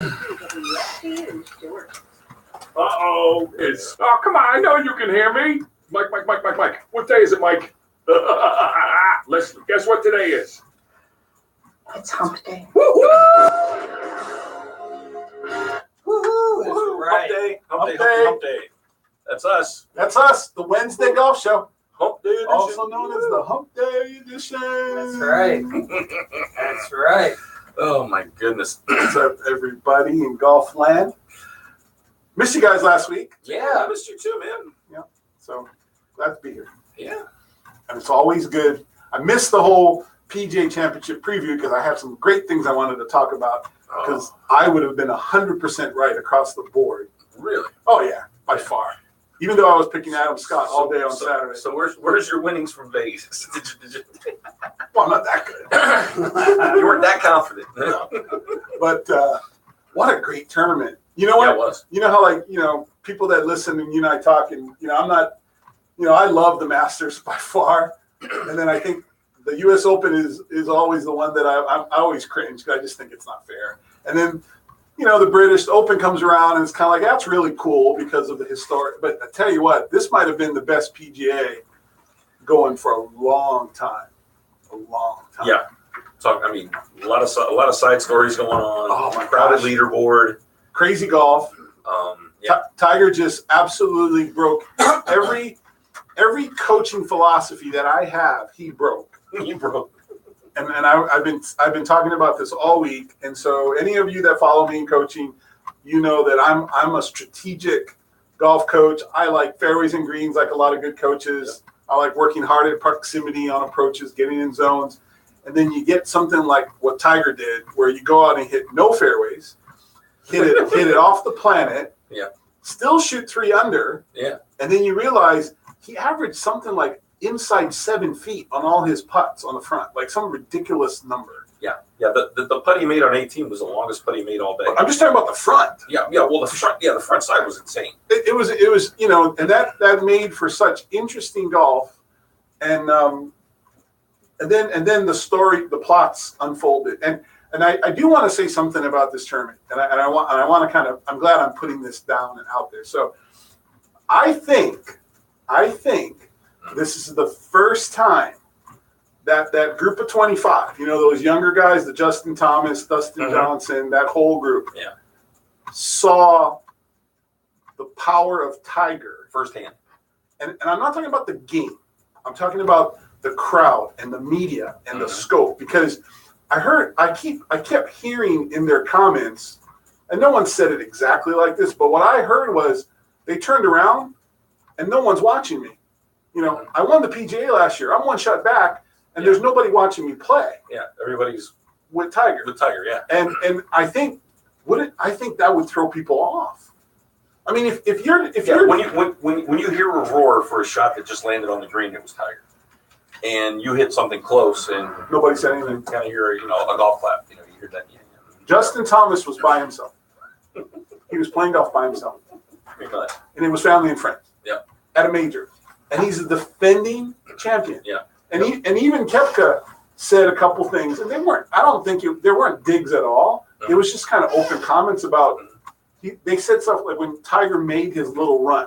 Uh-oh. Come on. I know you can hear me. Mike. What day is it, Mike? Listen, guess what today is? It's Humpday. Woo-hoo! Woohoo! Right. Humpday. That's us. That's us, the Wednesday Golf Show. Humpday edition. Also known as the Humpday edition. That's right. That's right. Oh, my goodness. What's up, everybody in golf land? Missed you guys last week. Yeah, I missed you too, man. Yeah, so glad to be here. Yeah. And it's always good. I missed the whole PGA Championship preview because I have some great things I wanted to talk about because I would have been 100% right across the board. Really? Oh, yeah, by far. Even though I was picking Adam Scott all day on Saturday. So where's your winnings from Vegas? Well, I'm not that good. You weren't that confident. No. But what a great tournament. You know what? Yeah, it was. You know how, people that listen and you and I talk and, I'm not, I love the Masters by far. And then I think the U.S. Open is always the one that I always cringe because I just think it's not fair. And then, the British Open comes around and it's kind of like, that's really cool because of the historic. But I tell you what, this might have been the best PGA going for a long time. A long time. Yeah. So, a lot of side stories going on. Oh, my crowded gosh. Leaderboard. Crazy golf. Yeah. Tiger just absolutely broke every coaching philosophy that I have. He broke. He broke. And I've been talking about this all week. And so any of you that follow me in coaching, you know that I'm a strategic golf coach. I like fairways and greens like a lot of good coaches. I like working hard at proximity on approaches, getting in zones. And then you get something like what Tiger did, where you go out and hit no fairways, hit it off the planet, still shoot 3 under, and then you realize he averaged something like inside 7 feet on all his putts on the front, like some ridiculous number. Yeah. The putt he made on 18 was the longest putt he made all day. I'm just talking about the front. Yeah. Well, the front side was insane. It was, and that made for such interesting golf, and then the plots unfolded, and I do want to say something about this tournament, and I want to I'm glad I'm putting this down and out there. So, I think this is the first time that group of 25, those younger guys, the Justin Thomas, Dustin Johnson, that whole group, saw the power of Tiger firsthand. And I'm not talking about the game. I'm talking about the crowd and the media and the scope, because I kept hearing in their comments, and no one said it exactly like this, but what I heard was they turned around and no one's watching me. I won the PGA last year. I'm one shot back, and there's nobody watching me play. Yeah, everybody's with Tiger. Yeah. And I think that would throw people off. I mean, if you're when you hear a roar for a shot that just landed on the green, it was Tiger, and you hit something close, and nobody said anything. Kind of hear a golf clap. You hear that. Yeah. Justin Thomas was by himself. He was playing golf by himself, and it was family and friends. Yeah. At a major, and he's a defending champion. Yeah. And even Koepka said a couple things, and they weren't. I don't think there weren't digs at all. It was just kind of open comments about. They said stuff like when Tiger made his little run.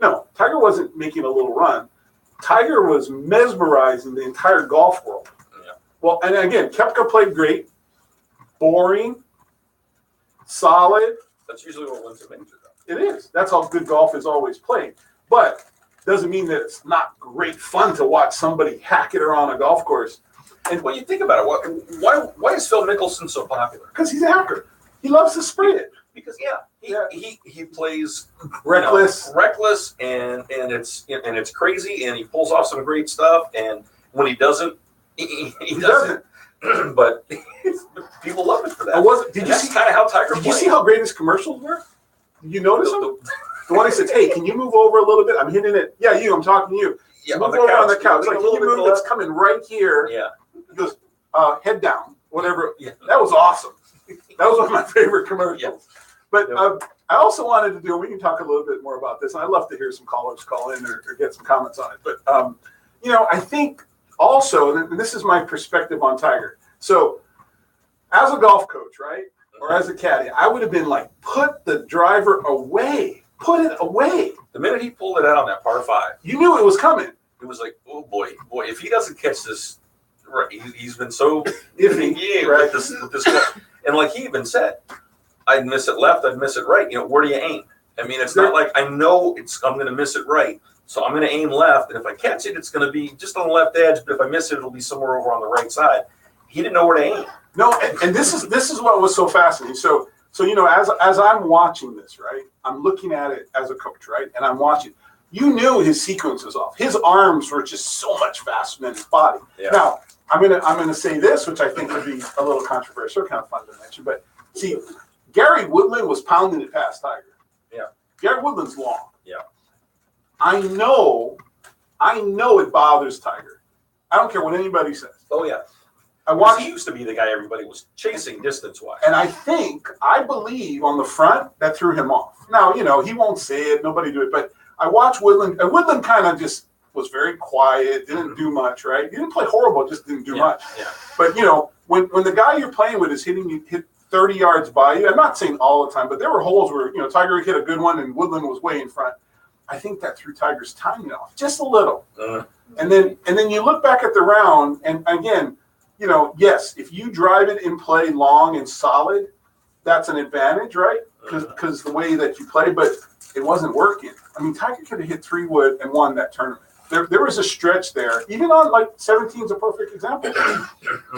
No, Tiger wasn't making a little run. Tiger was mesmerizing the entire golf world. Yeah. Well, and again, Koepka played great, boring, solid. That's usually what wins a major, though. It is. That's how good golf is always played. But doesn't mean that it's not great fun to watch somebody hack it around a golf course. And when you think about it, why is Phil Mickelson so popular? Because he's a hacker. He loves to spray it. Because he plays reckless, and it's crazy, and he pulls off some great stuff. And when he doesn't, he doesn't. But people love it for that. Did you see kind of how Tiger? Did you see how great his commercials were? Did you notice them? The one he said, "Hey, can you move over a little bit? I'm hitting it." Yeah, I'm talking to you. Yeah, move over on the couch. Like, can you move? It's coming right here. Yeah. He goes, head down, whatever. Yeah. That was awesome. That was one of my favorite commercials. Yeah. But I also wanted to do, we can talk a little bit more about this, and I'd love to hear some callers call in or get some comments on it. But, I think also, and this is my perspective on Tiger. So as a golf coach, right, or as a caddy, I would have been like, put the driver away. Put it away. The minute he pulled it out on that par 5, you knew it was coming. It was like, oh boy, if he doesn't catch this, right? He's been so iffy, right? With this guy. And like he even said, I'd miss it left, I'd miss it right. Where do you aim? I mean, it's not like I know I'm going to miss it right, so I'm going to aim left, and if I catch it, it's going to be just on the left edge. But if I miss it, it'll be somewhere over on the right side. He didn't know where to aim. No, and this is what was so fascinating. So as I'm watching this, right, I'm looking at it as a coach, right, and I'm watching. You knew his sequence was off. His arms were just so much faster than his body. Yeah. Now I'm gonna say this, which I think would be a little controversial, kind of fun to mention, but see, Gary Woodland was pounding it past Tiger. Yeah. Gary Woodland's long. Yeah. I know it bothers Tiger. I don't care what anybody says. Oh yeah. He used to be the guy everybody was chasing distance-wise. And I believe on the front that threw him off. Now, he won't say it, nobody do it, but I watched Woodland, and Woodland kind of just was very quiet, didn't do much, right? He didn't play horrible, just didn't do much. Yeah. But, when the guy you're playing with is hit 30 yards by you, I'm not saying all the time, but there were holes where, Tiger hit a good one and Woodland was way in front. I think that threw Tiger's timing off just a little. And then you look back at the round, and again, yes, if you drive it in play long and solid, that's an advantage, right? Because the way that you play, but it wasn't working. I mean, Tiger could have hit 3-wood and won that tournament. There was a stretch there, even on like 17 is a perfect example.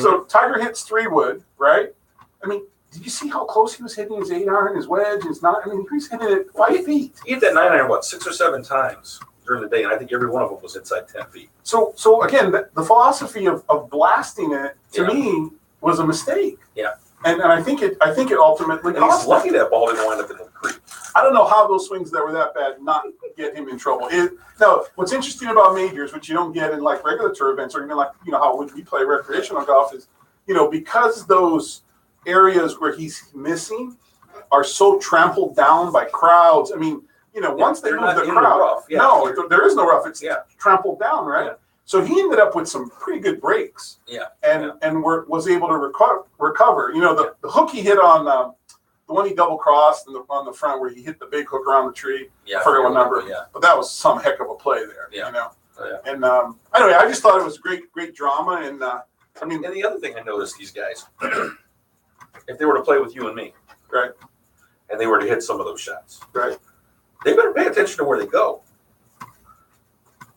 So Tiger hits 3-wood, right? I mean, did you see how close he was hitting his 8-iron, his wedge, his 9? I mean, he was hitting it 5 feet. He hit that 9-iron, 6 or 7 times during the day, and I think every one of them was inside 10 feet. So again, the philosophy of blasting it to me was a mistake. Yeah. And I think it ultimately cost him. He's lucky that ball didn't wind up in the creek. I don't know how those swings that were that bad not get him in trouble. Now, what's interesting about majors, which you don't get in like regular tour events or even like, how we play recreational golf is, because those areas where he's missing are so trampled down by crowds. I mean, once they move the crowd, there is no rough. It's trampled down, right? Yeah. So he ended up with some pretty good breaks. Yeah. And was able to recover. The hook he hit on the one he double crossed on the front where he hit the big hook around the tree. Yeah. I forget what number. Yeah. But that was some heck of a play there. Yeah. Oh, yeah. And anyway, I just thought it was great drama. And and the other thing I noticed, these guys, if they were to play with you and me, right, and they were to hit some of those shots, right, they better pay attention to where they go.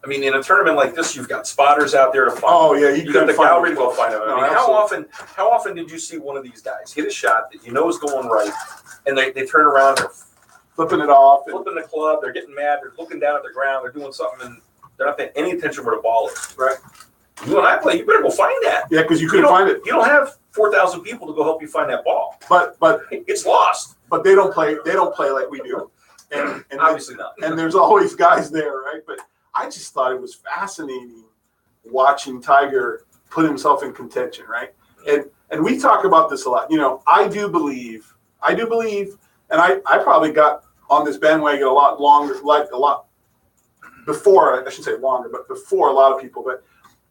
I mean, in a tournament like this, you've got spotters out there to find. Oh yeah, you got the gallery to go find them. I mean, how often did you see one of these guys hit a shot that you know is going right, and they turn around, they're flipping it off, flipping the club, they're getting mad, they're looking down at the ground, they're doing something, and they're not paying any attention where the ball is. Right. You and I play, you better go find that. Yeah, because you couldn't find it. You don't have 4,000 people to go help you find that ball. But it's lost. But they don't play like we do, and obviously not. And there's always guys there, right? But I just thought it was fascinating watching Tiger put himself in contention, right? And we talk about this a lot. I do believe, and I probably got on this bandwagon a lot longer, like a lot before, I shouldn't say longer, but before a lot of people. But,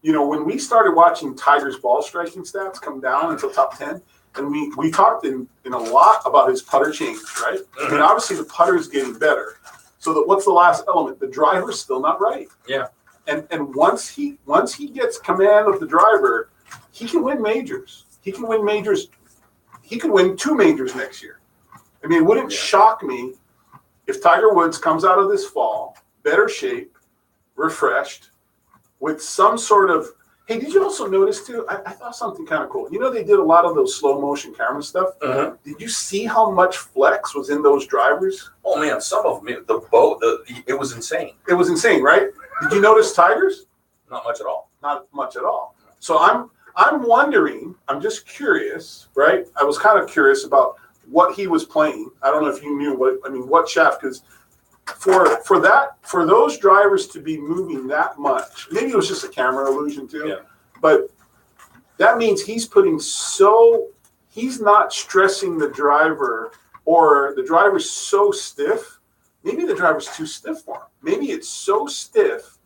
when we started watching Tiger's ball striking stats come down until top 10, and we talked in a lot about his putter change, right? I mean, obviously the putter is getting better. So what's the last element? The driver's still not right. Yeah. And once he gets command of the driver, he can win majors. He can win majors. He could win 2 majors next year. I mean, it wouldn't shock me if Tiger Woods comes out of this fall better shape, refreshed, with some sort of. Hey, did you also notice too? I thought something kind of cool. They did a lot of those slow motion camera stuff. Uh-huh. Did you see how much flex was in those drivers? Oh man, some of them. The boat. It was insane. It was insane, right? Did you notice Tiger's? Not much at all. Not much at all. So I'm wondering. I'm just curious, right? I was kind of curious about what he was playing. I don't know if you knew what shaft, because for those drivers to be moving that much, maybe it was just a camera illusion too. Yeah. But that means he's not stressing the driver, or the driver's so stiff. Maybe the driver's too stiff for him. Maybe it's so stiff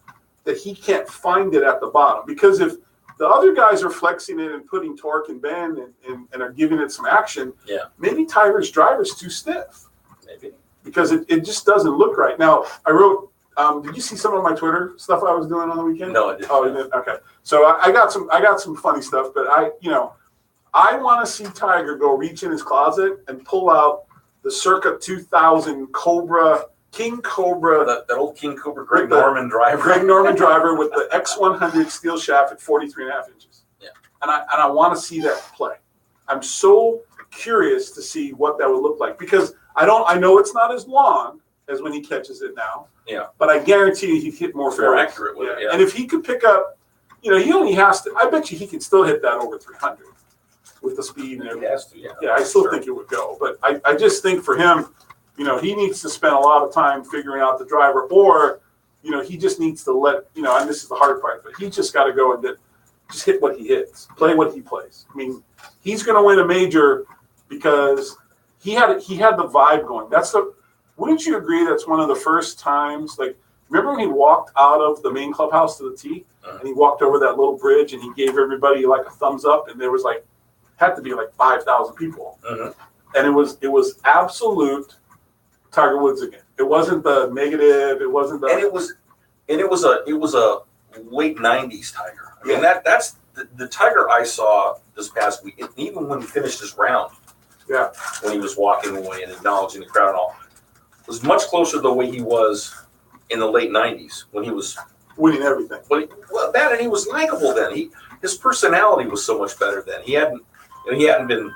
that he can't find it at the bottom. Because the other guys are flexing it and putting torque and bend and are giving it some action. Yeah. Maybe Tiger's driver's too stiff. Maybe. Because it just doesn't look right. Now, I wrote, did you see some of my Twitter stuff I was doing on the weekend? No, I didn't. Oh, you didn't? Okay. So I got some funny stuff, but I want to see Tiger go reach in his closet and pull out the circa 2000 King Cobra. That old King Cobra Greg Norman driver. Greg Norman driver with the X100 steel shaft at 43.5 inches. Yeah. And I want to see that play. I'm so curious to see what that would look like because I know it's not as long as when he catches it now. Yeah. But I guarantee you he'd hit more fairways. Accurate with it, yeah. And if he could pick up, he only has to, I bet you he can still hit that over 300 with the speed and everything. He has to, yeah. Yeah, I still think it would go. But I just think for him, he needs to spend a lot of time figuring out the driver or, he just needs to let, and this is the hard part, but he just got to go and just hit what he hits, play what he plays. I mean, he's going to win a major because he had the vibe going. Wouldn't you agree that's one of the first times, like, remember when he walked out of the main clubhouse to the tee and he walked over that little bridge and he gave everybody like a thumbs up and there was had to be like 5,000 people. And it was absolute Tiger Woods again. It wasn't the negative. It wasn't the. And it was a late '90s Tiger. I mean that's the Tiger I saw this past week. Even when he finished his round, when he was walking away and acknowledging the crowd and all, was much closer to the way he was in the late '90s when he was winning everything. Well, that and he was likable then. His personality was so much better then. He hadn't been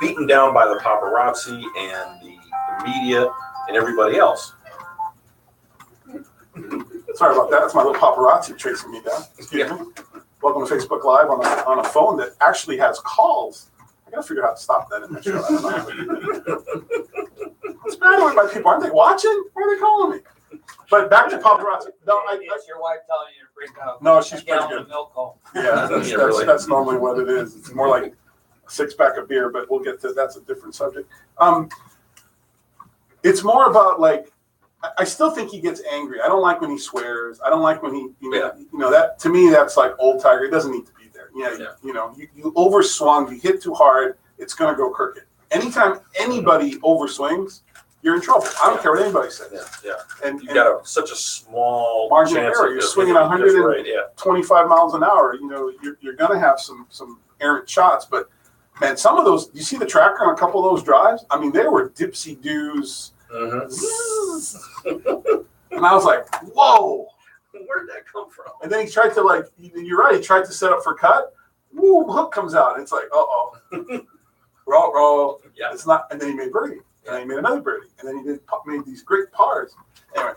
beaten down by the paparazzi and the media and everybody else. Sorry about that. That's my little paparazzi chasing me down. Excuse me. Welcome to Facebook Live on a phone that actually has calls. I gotta figure out how to stop that in my show. I don't know how to do that. What's the matter with my people? Aren't they watching? Why are they calling me? But back to paparazzi. No, it's your wife telling you to bring out. No, she's pretty gallon good. Of milk home. Yeah, that's normally what it is. It's more like a 6-pack of beer, but we'll get to that's a different subject. It's more about I still think he gets angry. I don't like when he swears. I don't like when he that to me that's like old Tiger. He doesn't need to be there. You overswung, you hit too hard, it's gonna go crooked. Anytime anybody overswings, you're in trouble. I don't care what anybody says. Yeah. And you got such a small margin of chance error. You're swinging 125 miles an hour. You're gonna have some errant shots, but man, some of those. You see the tracker on a couple of those drives. I mean, they were dipsy doos. And I was like, whoa, where did that come from? And then he tried to you're right. He tried to set up for cut. Woo, hook comes out. And it's like, roll. Yeah. It's not. And then he made birdie. And then he made another birdie. And then he made these great pars. Anyway,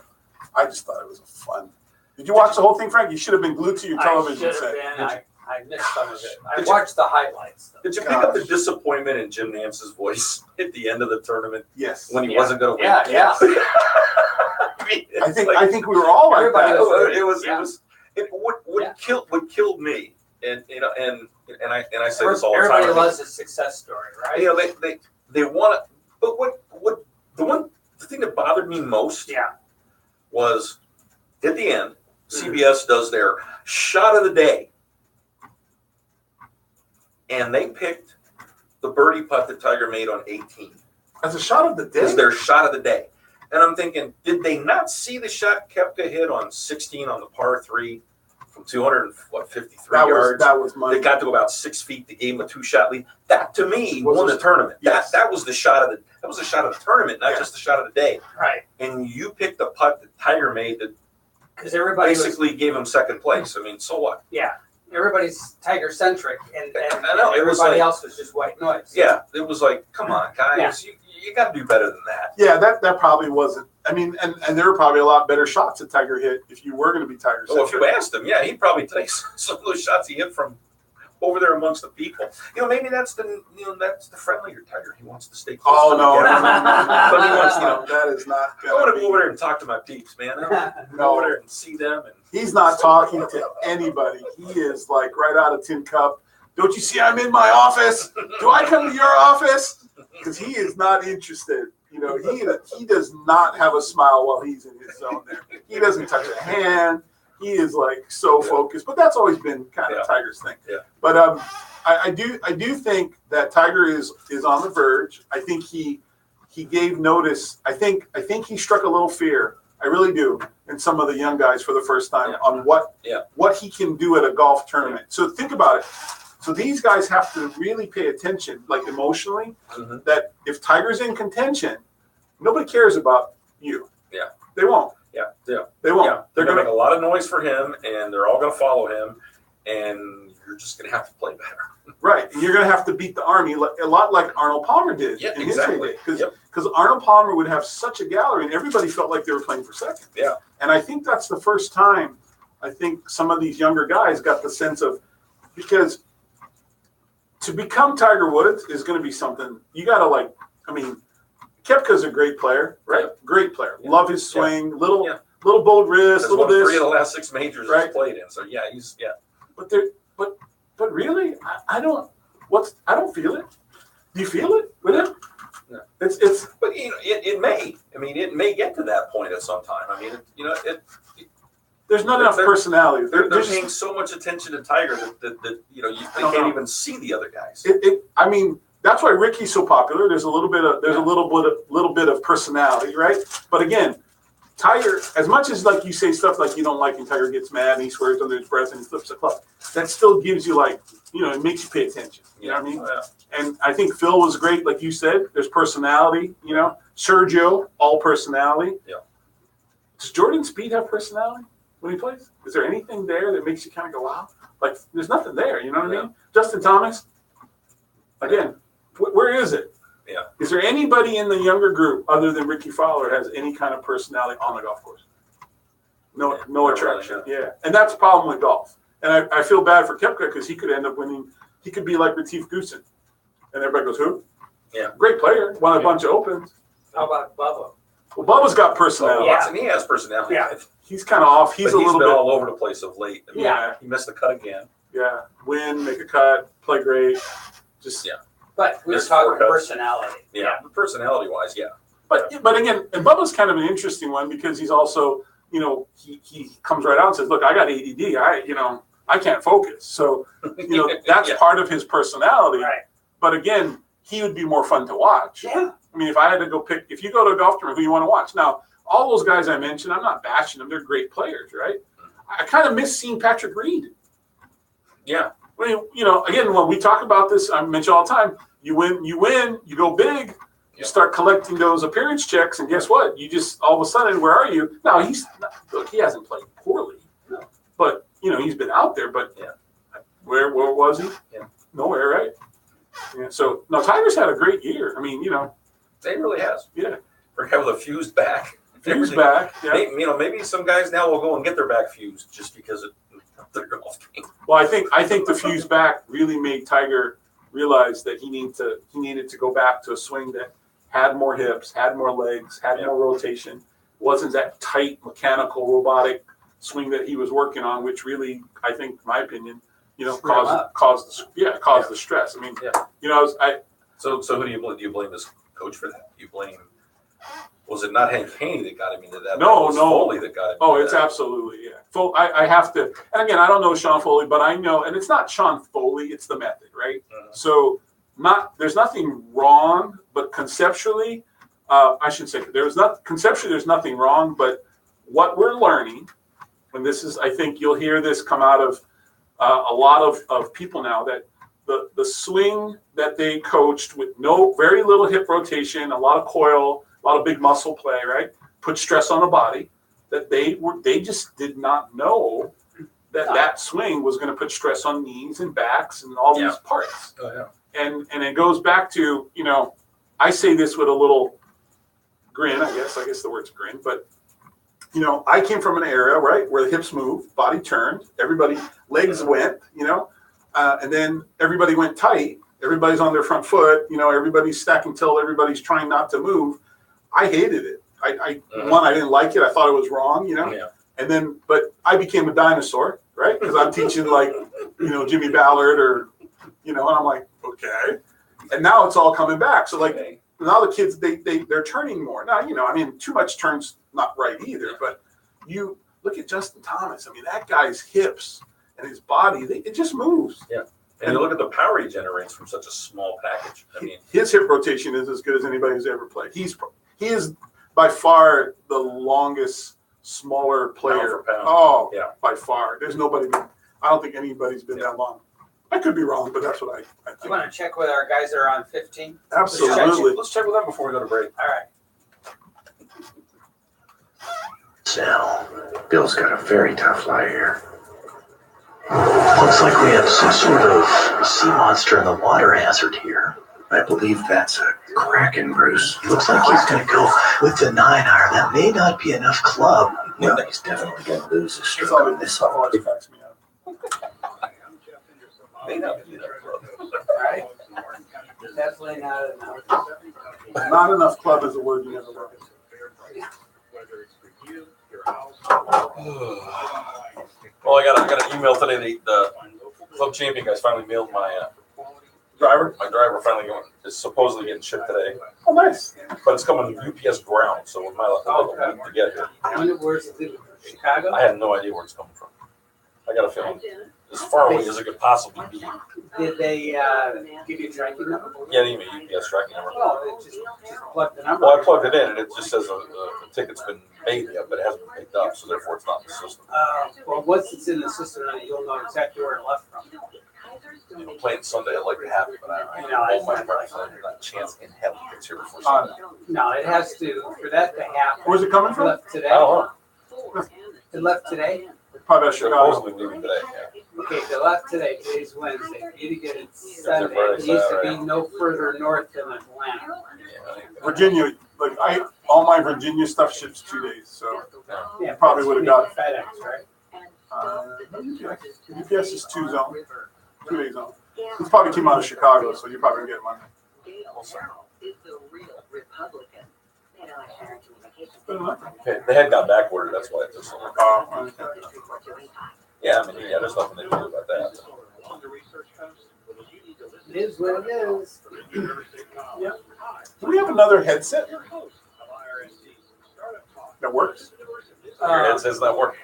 I just thought it was fun. Did you watch the whole thing, Frank? You should have been glued to your television set. I missed some of it. I watched the highlights. Did you pick up the disappointment in Jim Nance's voice at the end of the tournament? Yes. When he wasn't going to win. Yeah. I think we were all like that. What killed me, and I say this all the time. Everybody loves a success story, right? They want it, but the thing that bothered me most was at the end, CBS does their shot of the day. And they picked the birdie putt that Tiger made on 18. As a shot of the day? As their shot of the day. And I'm thinking, did they not see the shot Koepka hit on 16 on the par 3 from 253 yards? That was money. They got to about 6 feet. They gave him a 2-shot lead. That, to me, won the tournament. Yes. That was the shot of the tournament, not just the shot of the day. Right. And you picked the putt that Tiger made that because everybody basically gave him second place. I mean, so what? Yeah. Everybody's Tiger-centric, and I know, everybody else was just white noise. Yeah, it was like, come on, guys, you got to do better than that. Yeah, that probably wasn't. I mean, and there were probably a lot better shots that Tiger hit if you were going to be Tiger-centric. Well, if you asked him, he'd probably take some of those shots he hit from over there amongst the people. Maybe that's the friendlier Tiger. He wants to stay close. Oh, no. But he wants, that is not. I want to go over there and talk to my peeps, man. Go over there and see them. And he's not talking to anybody. He is like right out of Tin Cup. Don't you see I'm in my office? Do I come to your office? Because he is not interested. He does not have a smile while he's in his zone there. He doesn't touch a hand. He is like so focused, but that's always been kind of Tiger's thing. Yeah. But I do think that Tiger is on the verge. I think he gave notice. I think he struck a little fear. I really do, in some of the young guys for the first time on what he can do at a golf tournament. So think about it. So these guys have to really pay attention, like emotionally, that if Tiger's in contention, nobody cares about you. Yeah. They won't. Yeah. Yeah. They won't. Yeah. They're going to make a lot of noise for him, and they're all going to follow him, and you're just going to have to play better. Right. And you're going to have to beat the Army a lot like Arnold Palmer did in his heyday. Because Arnold Palmer would have such a gallery, and everybody felt like they were playing for second. Yeah. And I think that's the first time I think some of these younger guys got the sense of, because to become Tiger Woods is going to be something you got to Koepka's a great player, right? Great player. Yeah. Love his swing, little bold wrist, little this. 3 of the last 6 majors he's played in. So But really, I don't feel it. Do you feel it with him? No. It's. But it may. I mean, it may get to that point at some time. I mean, there's not enough personality. They're paying so much attention to Tiger that they can't even see the other guys. I mean, that's why Ricky's so popular. There's a little bit of personality, right? But again, Tiger, as much as like you say stuff like you don't like and Tiger gets mad and he swears under his breath and he flips the club, that still gives you it makes you pay attention. You know what I mean? Yeah. And I think Phil was great, like you said. There's personality. Sergio, all personality. Yeah. Does Jordan Spieth have personality when he plays? Is there anything there that makes you kind of go, wow? Like, there's nothing there. You know what I mean? Justin Thomas. Again, where is it? Yeah. Is there anybody in the younger group other than Ricky Fowler has any kind of personality on the golf course? No attraction. Really, yeah. And that's the problem with golf. And I feel bad for Koepka because he could end up winning. He could be like Retief Goosen. And everybody goes, who? Yeah. Great player. Won a bunch of Opens. How about Bubba? Well, Bubba's got personality. And he has personality. Yeah. He's kind of off. He's been a little bit all over the place of late. I mean, He missed the cut again. Yeah. Win, make a cut, play great. Just But we were talking personality. Yeah. Personality-wise, yeah. But again, and Bubba's kind of an interesting one because he's also, he comes right out and says, look, I got ADD. I can't focus. So, that's part of his personality. Right. But again, he would be more fun to watch. Yeah. I mean, if I had to go if you go to a golf tournament, who you want to watch? Now, all those guys I mentioned, I'm not bashing them. They're great players, right? I kind of miss seeing Patrick Reed. Yeah. I mean, again, when we talk about this, I mention all the time, you win, you go big, you start collecting those appearance checks, and guess what? You just, all of a sudden, where are you? Now, he hasn't played poorly, but, he's been out there, but where was he? Yeah. Nowhere, right? Yeah. So, no, Tiger's had a great year. I mean, They really has. Yeah. For having the fuse back. Fuse back, yeah. Maybe some guys now will go and get their back fused just because of their golf game. Well, I think the fuse back really made Tiger realize that he needed to go back to a swing that had more hips, had more legs, had more rotation, wasn't that tight mechanical robotic swing that he was working on, which really, I think, in my opinion, caused the stress. I mean, So who do you blame this coach for that? Do you blame? Was it not Hank Haney that got him into that? No. Foley that got him. Oh, it's absolutely, yeah. I have to, and again, I don't know Sean Foley, but I know, and it's not Sean Foley, it's the method, right? Mm-hmm. So there's nothing wrong, but conceptually, I should say there's nothing wrong, but what we're learning, and this is, I think you'll hear this come out of a lot of people now, that the swing that they coached with very little hip rotation, a lot of coil, a lot of big muscle play, right? Put stress on the body. That they just did not know that swing was going to put stress on knees and backs and all these parts. Oh, yeah. And it goes back to, I say this with a little grin, I guess the word's grin, but I came from an era, right, where the hips moved, body turned, everybody, legs went, and then everybody went tight. Everybody's on their front foot, everybody's stacking tilt, everybody's trying not to move. I hated it. I didn't like it. I thought it was wrong, Yeah. And then, but I became a dinosaur, right? Because I'm teaching Jimmy Ballard or, and I'm like, okay. And now it's all coming back. So now the kids, they're turning more. Now, too much turns not right either, but look at Justin Thomas. I mean, that guy's hips and his body, it just moves. Yeah. And you look at the power he generates from such a small package. I mean, his hip rotation is as good as anybody who's ever played. He is by far the longest smaller player. Pound for pound. Oh, yeah, by far. There's nobody. I don't think anybody's been that long. I could be wrong, but that's what I think. You want to check with our guys that are on 15? Absolutely. Let's check with them before we go to break. All right. Sal, Bill's got a very tough lie here. Looks like we have some sort of sea monster in the water hazard here. I believe that's a kraken, Bruce. Looks like he's going to go with the 9-iron. That may not be enough club. No, he's definitely going to lose his stroke on this one. May not be enough club. All right. Definitely not enough. Not enough club is a word you never learn. Well, I got an email today. The club champion guys finally mailed my Driver? my driver. Finally is supposedly getting shipped today, Oh, nice. but it's coming UPS ground, so it might take a week to get here. Where's it? Chicago? I have no idea where it's coming from. I got a feeling as far away as it could possibly be. Did they give you a tracking number? Yeah, they gave me a UPS tracking number. Well, just plug the number. Well, I plugged it in, and it just says the ticket's been paid yet, but it hasn't been picked up, so therefore it's not in the system. Well, once it's in the system, then you'll know exactly where it left from. You know, playing Sunday, I'd like to have it, but I No, hold my breath. There's not a chance in hell it gets here before Sunday. No, it has to, for that to happen. Where's it coming It from? left today. I don't know. It left today? Probably out of Chicago. Supposedly leaving today, yeah. Okay, if it left today, today's Wednesday. For you to get it Sunday, Friday, it needs to Saturday. be no further north than Atlanta. Yeah, I think- Virginia, all my Virginia stuff ships 2 days, so Yeah, Probably would've got- FedEx, right? UPS is 2 days on. It's probably came out of Chicago, so you're probably gonna get money. Okay, the head got back ordered, that's why it took so long. Okay. Yeah, I mean, yeah, there's nothing they can do about that. It is what it is. Do we have another headset that works? Your head says that work.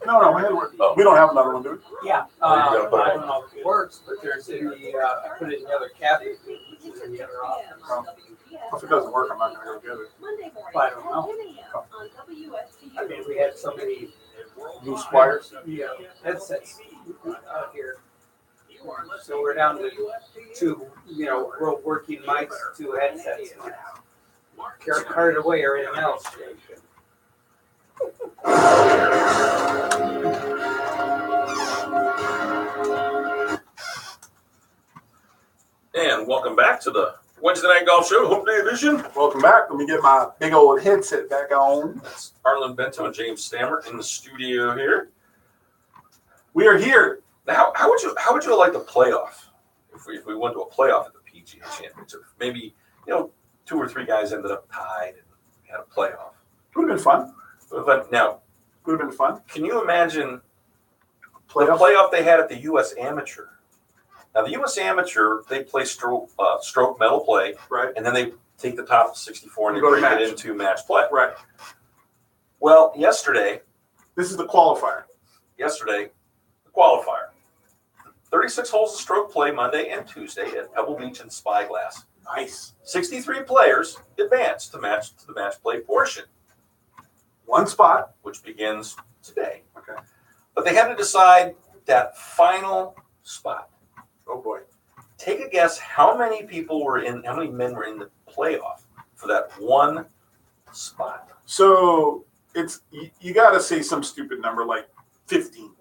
No, my head works. Oh. We don't have another one, do we? Yeah, Oh, you gotta put it I in. don't know if it works, but there's in the, I put it in the other cabinet, which is in the other office. If it doesn't work, I'm not gonna go get it. I don't know. I mean, we had so many Loose wires. headsets out here. So we're down to 2, real working mics, 2 headsets. Carted away everything else. And welcome back to the Wednesday Night Golf Show, Humpday edition. Welcome back. Let me get my big old headset back on. That's Arlen Bento and James Stammer in the studio here. We are here. Now, how would you like the playoff if we went to a playoff at the PGA Championship? Maybe 2 or 3 guys ended up tied and we had a playoff. Would have been fun. But now, Would have been fun. can you imagine the Playoff. playoff they had at the U.S. Amateur? Now, the U.S. Amateur, they play stroke medal play, Right. and then they take the top 64 and You they go to break it match. into match play. Right. Well, yesterday, This is the qualifier. the qualifier. 36 holes of stroke play Monday and Tuesday at Pebble Beach and Spyglass. Nice. 63 players advanced to the match play portion, 1 spot. which begins today. Okay. But they had to decide that final spot. Oh boy. Take a guess how many men were in the playoff for that 1 spot. So it's you got to say some stupid number like 15.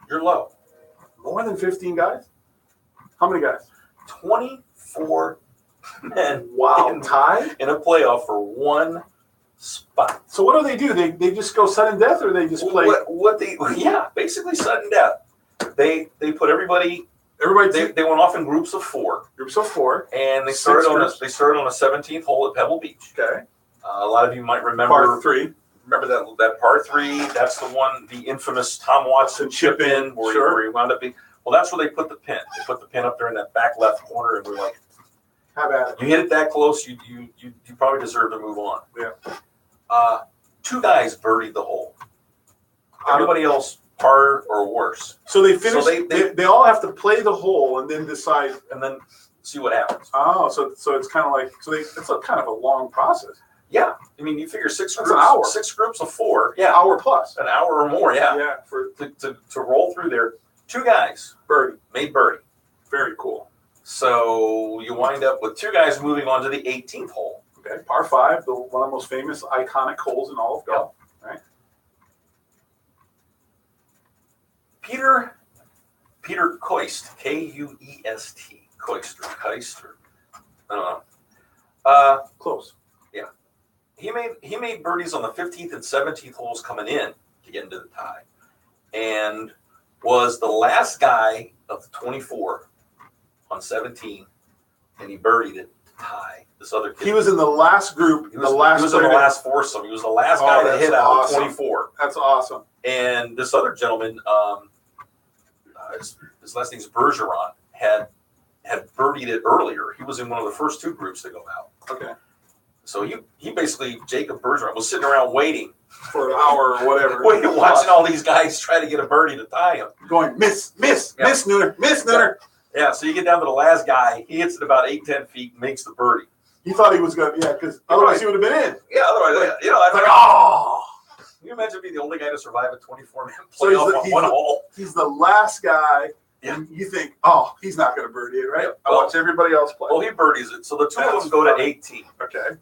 You're low. More than 15 guys? How many guys? 24 men Wow. Tie? in a playoff for 1 spot. So what do? They just go sudden death, or they just play? Basically sudden death. They put everybody. Everybody. They went off in groups of 4, Groups of 4. and they Six started groups. on a 17th hole at Pebble Beach. Okay. A lot of you might remember Par 3. Remember that par 3? That's the one, the infamous Tom Watson chip in, where he wound up being. Well, that's where they put the pin. They put the pin up there in that back left corner, and we're like, Have at it. you hit it that close, you probably deserve to move on. Yeah. 2 guys birdied the hole. Everybody else par or worse. So they finish. So they all have to play the hole and then decide, and then see what happens. Oh, so it's kind of like it's a kind of a long process. Yeah, I mean, you figure That's an hour. 6 groups of 4. Yeah, Hour plus. an hour or more. Yeah, Yeah, to roll through there. 2 guys birdie. made birdie. Very cool. So you wind up with 2 guys moving on to the 18th hole. Okay, par 5, one of the most famous, iconic holes in all of golf. Right. Peter Koist, Kuest, Koist or Keister. I don't know. Close. He made birdies on the 15th and 17th holes coming in to get into the tie, and was the last guy of the 24 on 17, and he birdied it to tie this other kid. He was in the last group. He was in the last foursome. He was the last guy to hit out of 24. That's awesome. And this other gentleman, his last name's Bergeron, had birdied it earlier. He was in one of the first 2 groups to go out. Okay. So he basically, Jacob Bergeron, was sitting around waiting for an hour or whatever. Watching all these guys try to get a birdie to tie him. Going, miss Nooner. Yeah, so you get down to the last guy. He hits it about 8-10 feet, makes the birdie. He thought he was going to, because otherwise he would have been in. Yeah, otherwise, I like, oh! Can you imagine being the only guy to survive a 24-man playoff on one hole? He's the last guy. Yeah. And you think, he's not going to birdie it, right? Yeah. I watch everybody else play. Well, he birdies it. So the 2 of them go to 18. Okay.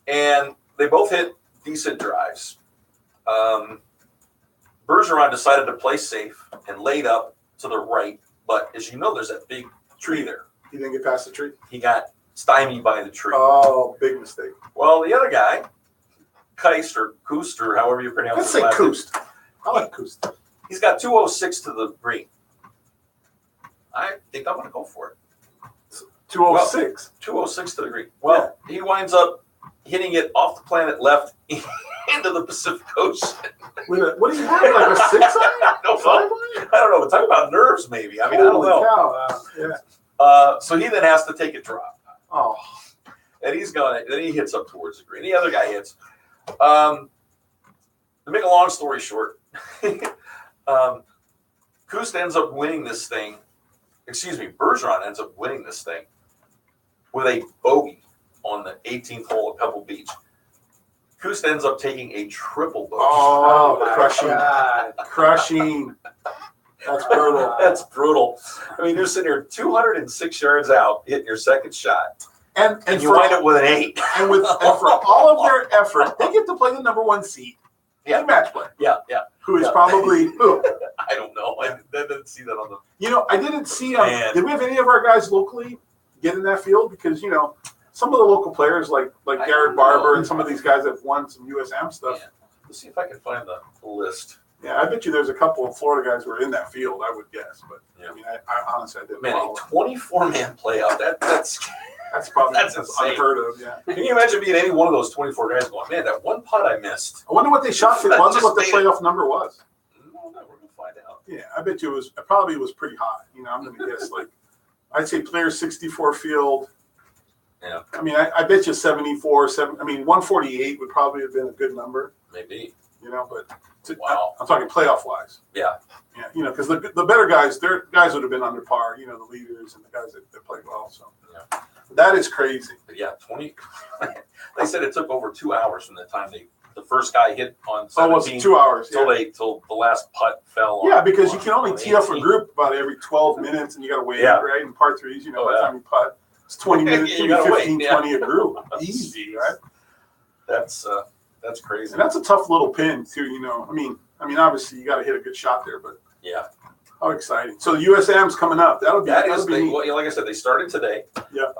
And they both hit decent drives. Bergeron decided to play safe and laid up to the right. But as you know, there's that big tree there. He didn't get past the tree? He got stymied by the tree. Oh, big mistake. Well, the other guy, Keist or Koost or however you pronounce Let's it. say Koost. I like Koost. He's got 206 to the green. I think I'm going to go for it. 206. 206 to the green. Well, He winds up hitting it off the planet left into the Pacific Ocean. What do you have, like a 6 iron? I don't know. But talk about nerves, maybe. I mean, I don't know. Cow. Yeah. So he then has to take a drop. Oh. And then he hits up towards the green. The other guy hits. To make a long story short, Koost ends up winning this thing. Bergeron ends up winning this thing with a bogey on the 18th hole at Pebble Beach. Koost ends up taking a triple bogey. Oh, crushing. That's brutal. That's brutal. I mean, you're sitting here 206 yards out, hitting your second shot, and you wind up with an 8. And for all of their effort, they get to play the number 1 seed. Yeah, match play. Yeah. Who is probably who? I don't know. I didn't see that on the. I didn't see. Did we have any of our guys locally get in that field? Because some of the local players like Garrett Barber and some of these guys have won some USM stuff. Yeah. Let's see if I can find the list. Yeah, I bet you there's a couple of Florida guys who are in that field. I would guess, but yeah. I mean, I honestly didn't. Man, a 24-man playoff. That's probably that's unheard of. Yeah. Can you imagine being any one of those 24 guys going, man, that one putt I missed? I wonder what they shot for. I wonder what the playoff number was. No, we're gonna find out. Yeah, I bet you it probably was pretty high. I'm gonna guess I'd say player 64 field. Yeah. I mean, I bet you 74, 148 would probably have been a good number. Maybe. But wow. I'm talking playoff wise. Yeah. Yeah, because the better guys, their guys would have been under par. The leaders and the guys that played well. So yeah. That is crazy. But yeah, 20. They said it took over 2 hours from the time the first guy hit on 17. Oh, it was 2 hours? Till the last putt fell. Yeah, because you can only tee up a group about every 12 minutes, and you got to wait, right? And par threes, by the time you putt, it's 20 minutes, maybe 15, 20 a group. Easy, right? That's crazy. And that's a tough little pin too. I mean, obviously you got to hit a good shot there, but yeah, how exciting! So the USM's coming up. That'll be neat. Well, like I said, they started today. Yeah.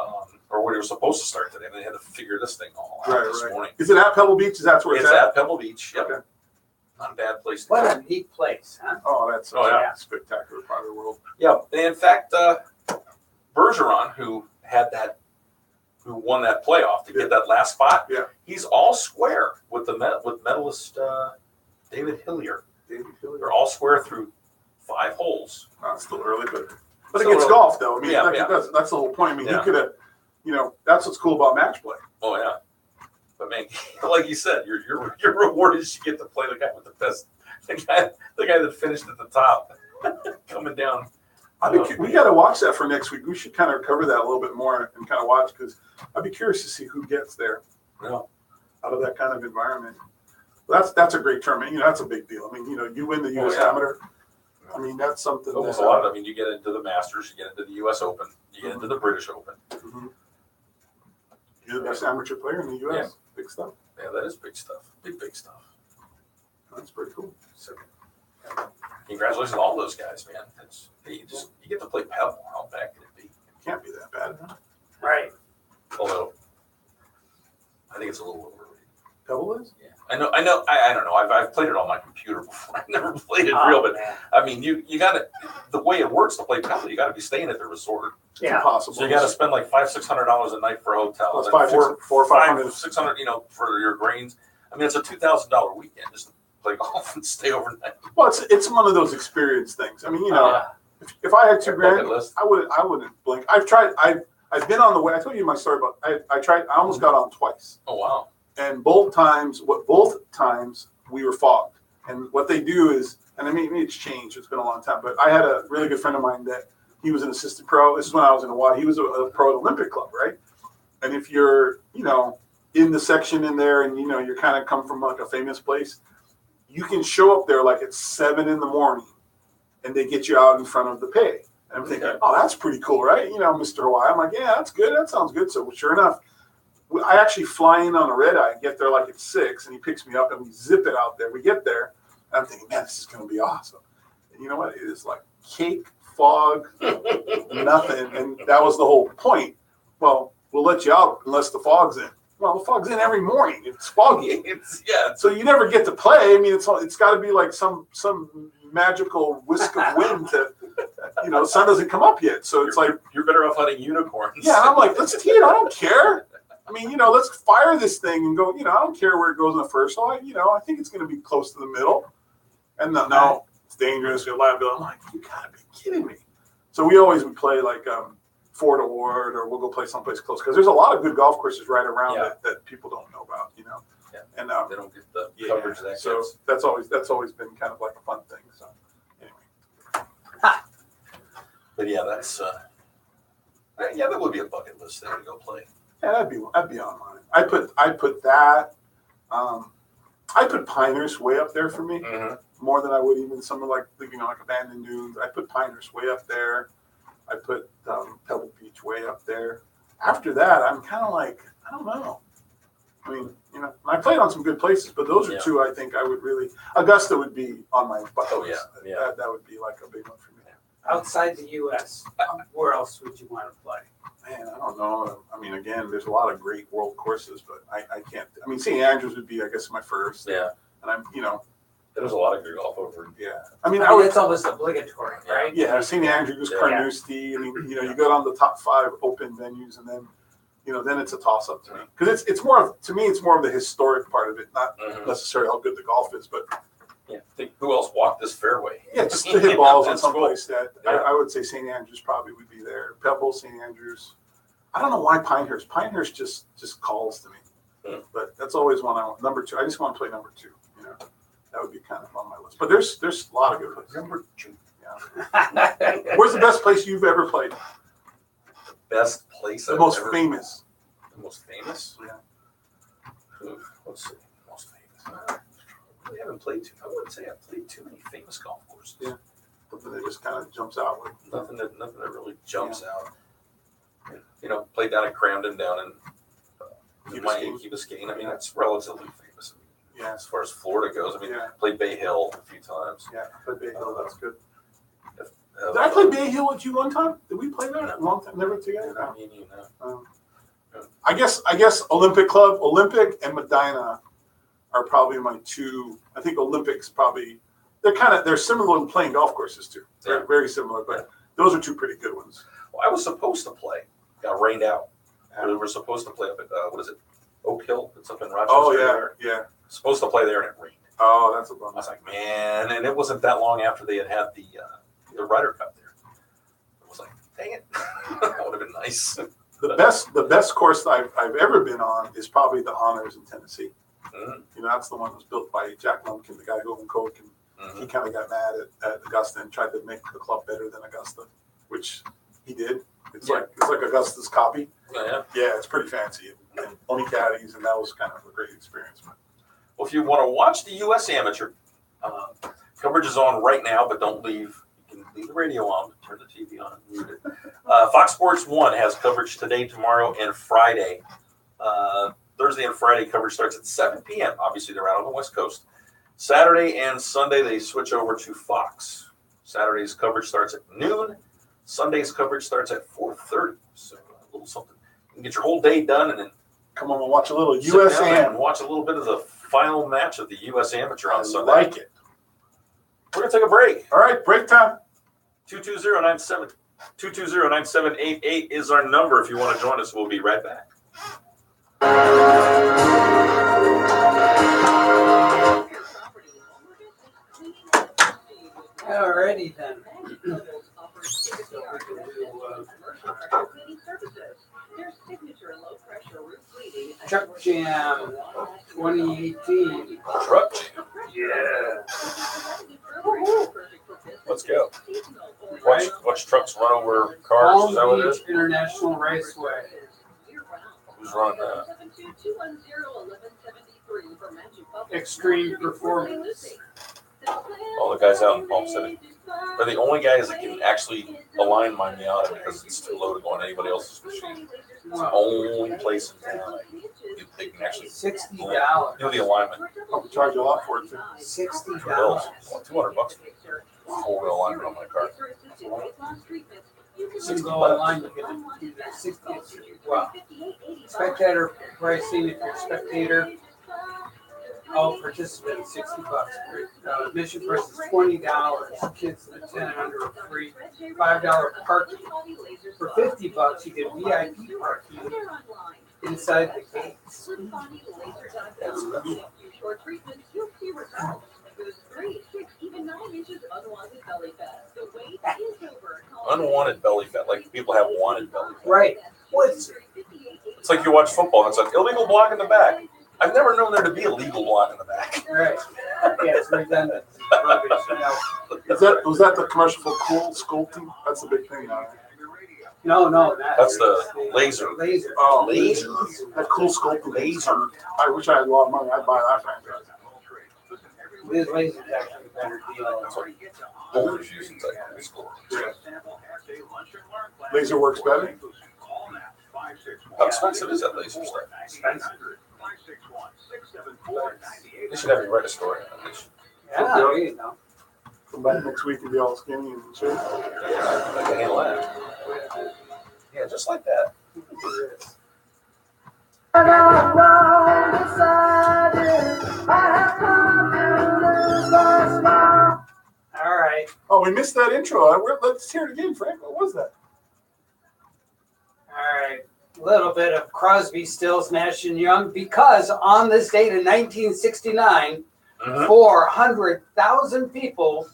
Or when they were supposed to start today. They had to figure this thing all out this morning. Is it at Pebble Beach? Is that where it's at Pebble Beach? Yep. Okay. Not a bad place. What a neat place, huh? Oh, that's a spectacular part of the world. Yeah. And in fact, Bergeron, who won that playoff to get that last spot, he's all square with medalist David Hillier. They're all square through 5 holes. It's still early, but it's golf, though. I mean, that's the whole point. I mean, you could have, that's what's cool about match play. Oh yeah, but man, like you said, your reward is you get to play the guy with the best the guy that finished at the top, coming down. We got to watch that for next week. We should kind of cover that a little bit more and kind of watch because I'd be curious to see who gets there out of that kind of environment. That's a great tournament. That's a big deal. I mean, you win the U.S. Amateur. I mean, that's something. Almost a lot. I mean, you get into the Masters, you get into the U.S. Open, you get into the British Open. Mm-hmm. You're the best amateur player in the U.S. Yeah. Big stuff. Yeah, that is big stuff. Big stuff. That's pretty cool. So, congratulations to all those guys, man. You get to play Pebble. How bad can it be? It can't be that bad, huh? Right. Although, I think it's a little overrated. Pebble is? Yeah. I know. I don't know. I've played it on my computer before. I've never played it real, but man. I mean, you got to, the way it works to play Pebble, you got to be staying at the resort. It's impossible. So you got to spend like $500-$600 a night for a hotel. Well, it's $400 or $500-$600, for your greens. I mean, it's a $2,000 weekend just to play golf and stay overnight. Well, it's one of those experience things. I mean, if I had $2,000, I wouldn't blink. I've been on the way. I told you my story about. I almost got on twice. Oh wow! And both times we were fogged. And what they do is, and I mean, it's changed. It's been a long time. But I had a really good friend of mine that he was an assistant pro. This is when I was in Hawaii. He was a pro at Olympic Club, right? And if you're, in the section in there, and you're kind of come from like a famous place, you can show up there like at 7 a.m. and they get you out in front of the pay. And I'm thinking, oh, that's pretty cool, right? Mr. Hawaii. I'm like, yeah, that's good. That sounds good. So sure enough, I actually fly in on a red eye, get there like at 6, and he picks me up and we zip it out there. We get there, and I'm thinking, man, this is going to be awesome. And you know what? It is like cake, fog, nothing. And that was the whole point. Well, we'll let you out unless the fog's in. Well, the fog's in every morning. It's foggy. So you never get to play. I mean, it's got to be like some magical whisk of wind to, the sun doesn't come up yet. So it's like you're better off hunting unicorns. Yeah, I'm like, let's tee it. I don't care. I mean, let's fire this thing and go. I don't care where it goes in the first. So I think it's going to be close to the middle. And no, it's dangerous. You're liability. I'm like, you gotta be kidding me. So we always would play like Fort Award, or we'll go play someplace close because there's a lot of good golf courses right around that people don't know about. Yeah. And they don't get the coverage that so gets. that's always been kind of like a fun thing. So anyway. But yeah, that's that would be a bucket list thing to go play. Yeah, that'd be on mine. I put that. I put Pinehurst way up there for me, more than I would even some of like Abandoned Dunes. I put Pinehurst way up there. I put Pebble Beach way up there. After that, I'm kind of like, I don't know. I mean, I played on some good places, but those are two I think I would really. Augusta would be on my bucket list. Yeah. That would be like a big one for me. Outside the U.S., where else would you want to play? Man, I don't know. I mean, again, there's a lot of great world courses, but I can't. I mean, St. Andrews would be, I guess, my first. Yeah. And I'm, there's a lot of good golf over. Yeah. I mean, it's almost obligatory, right? Yeah, St. Andrews, Carnoustie. I mean, you go down the top 5 open venues, and then, then it's a toss up to me because it's more of the historic part of it, not necessarily how good the golf is, but. Yeah. Think who else walked this fairway? Yeah, just to hit balls in some place that I would say St. Andrews probably would be there. Pebble, St. Andrews. I don't know why Pinehurst. Pinehurst just calls to me, but that's always one I want. Number 2. I just want to play number 2. That would be kind of on my list. But there's a lot of good places. Number 2. Yeah. Where's the best place you've ever played? The best place. The most famous. The most famous. Yeah. Let's see. Most famous. I haven't played I wouldn't say I've played too many famous golf courses. Yeah. Something that just kind of jumps out with. Nothing that really jumps out. Played down at Cramden, down in Key Biscayne. I mean, that's relatively famous. Yeah. As far as Florida goes, I mean, played Bay Hill a few times. Yeah, played Bay Hill. That's good. Did I play Bay Hill with you one time? Did we play there a long time? Never together. No. I guess Olympic Club, Olympic and Medina are probably my 2. I think Olympics probably they're similar in playing golf courses too. They're very similar, but those are 2 pretty good ones. Well, I was supposed to play. Got rained out. We were supposed to play up at Oak Hill. It's up in Rochester. Oh yeah. Supposed to play there and it rained. Oh, that's a bummer. I was like, man, and it wasn't that long after they had the Ryder Cup there. I was like, dang it, that would have been nice. The best course I've ever been on is probably the Honors in Tennessee. That's the one that was built by Jack Lumpkin, the guy who owned Coke, and he kind of got mad at Augusta and tried to make the club better than Augusta, which he did. It's like Augusta's copy. Yeah. Yeah, it's pretty fancy and only caddies, and that was kind of a great experience. Well, if you want to watch the U.S. Amateur, coverage is on right now, but don't leave. You can leave the radio on, turn the TV on, and mute it. Fox Sports 1 has coverage today, tomorrow, and Friday. Thursday and Friday coverage starts at 7 p.m. Obviously, they're out on the West Coast. Saturday and Sunday, they switch over to Fox. Saturday's coverage starts at noon. Sunday's coverage starts at 4:30. So a little something. You can get your whole day done and then come on and watch a little sit U.S. down Am. and watch a little bit of the final match of the U.S. Amateur on Sunday. I like it. We're going to take a break. All right, break time. 220-9788 is our number if you want to join us. We'll be right back. Alrighty then. Truck Jam 2018. Truck Jam. Yeah. Let's go. Watch trucks run over cars. Is that what it is? International Raceway. Who's running that? Extreme Performance. All the guys out in Palm City. They're the only guys that can actually align my Miata because it's too low to go on anybody else's machine. It's the only place in town they can actually $60. do the alignment. I'll charge you a lot for it too. $60. $200 for four-wheel alignment on my car. Single alignment, you get the 60. Wow. Spectator pricing, if you're a spectator. All participants, $60. Admission price is $20. Kids 10 and under are free. $5 parking. For $50, you get VIP parking inside the gates. Unwanted belly fat, like people have wanted belly fat. Right. It's like you watch football and it's like illegal block in the back. I've never known there to be a legal block in the back. Right. Yeah, it's redundant. Was that the commercial for Cool Sculpting? That's the big thing now. No. That's the laser. Laser. Oh, Laser. That Cool Sculpting laser. I wish I had a lot of money. I'd buy that franchise. This laser's actually a better deal. That's what Boulder's using technically school. Yeah. Laser works better. How expensive is that laser stuff? Expensive. They should have you write a story on it. Yeah, there you go. Come back next week and be all skinny and shit. Yeah, I can handle that. Yeah, just like that. All right. Oh, we missed that intro. Let's hear it again, Frank. What was that? All right. A little bit of Crosby, Stills, Nash and Young, because on this date in 1969, 400,000 people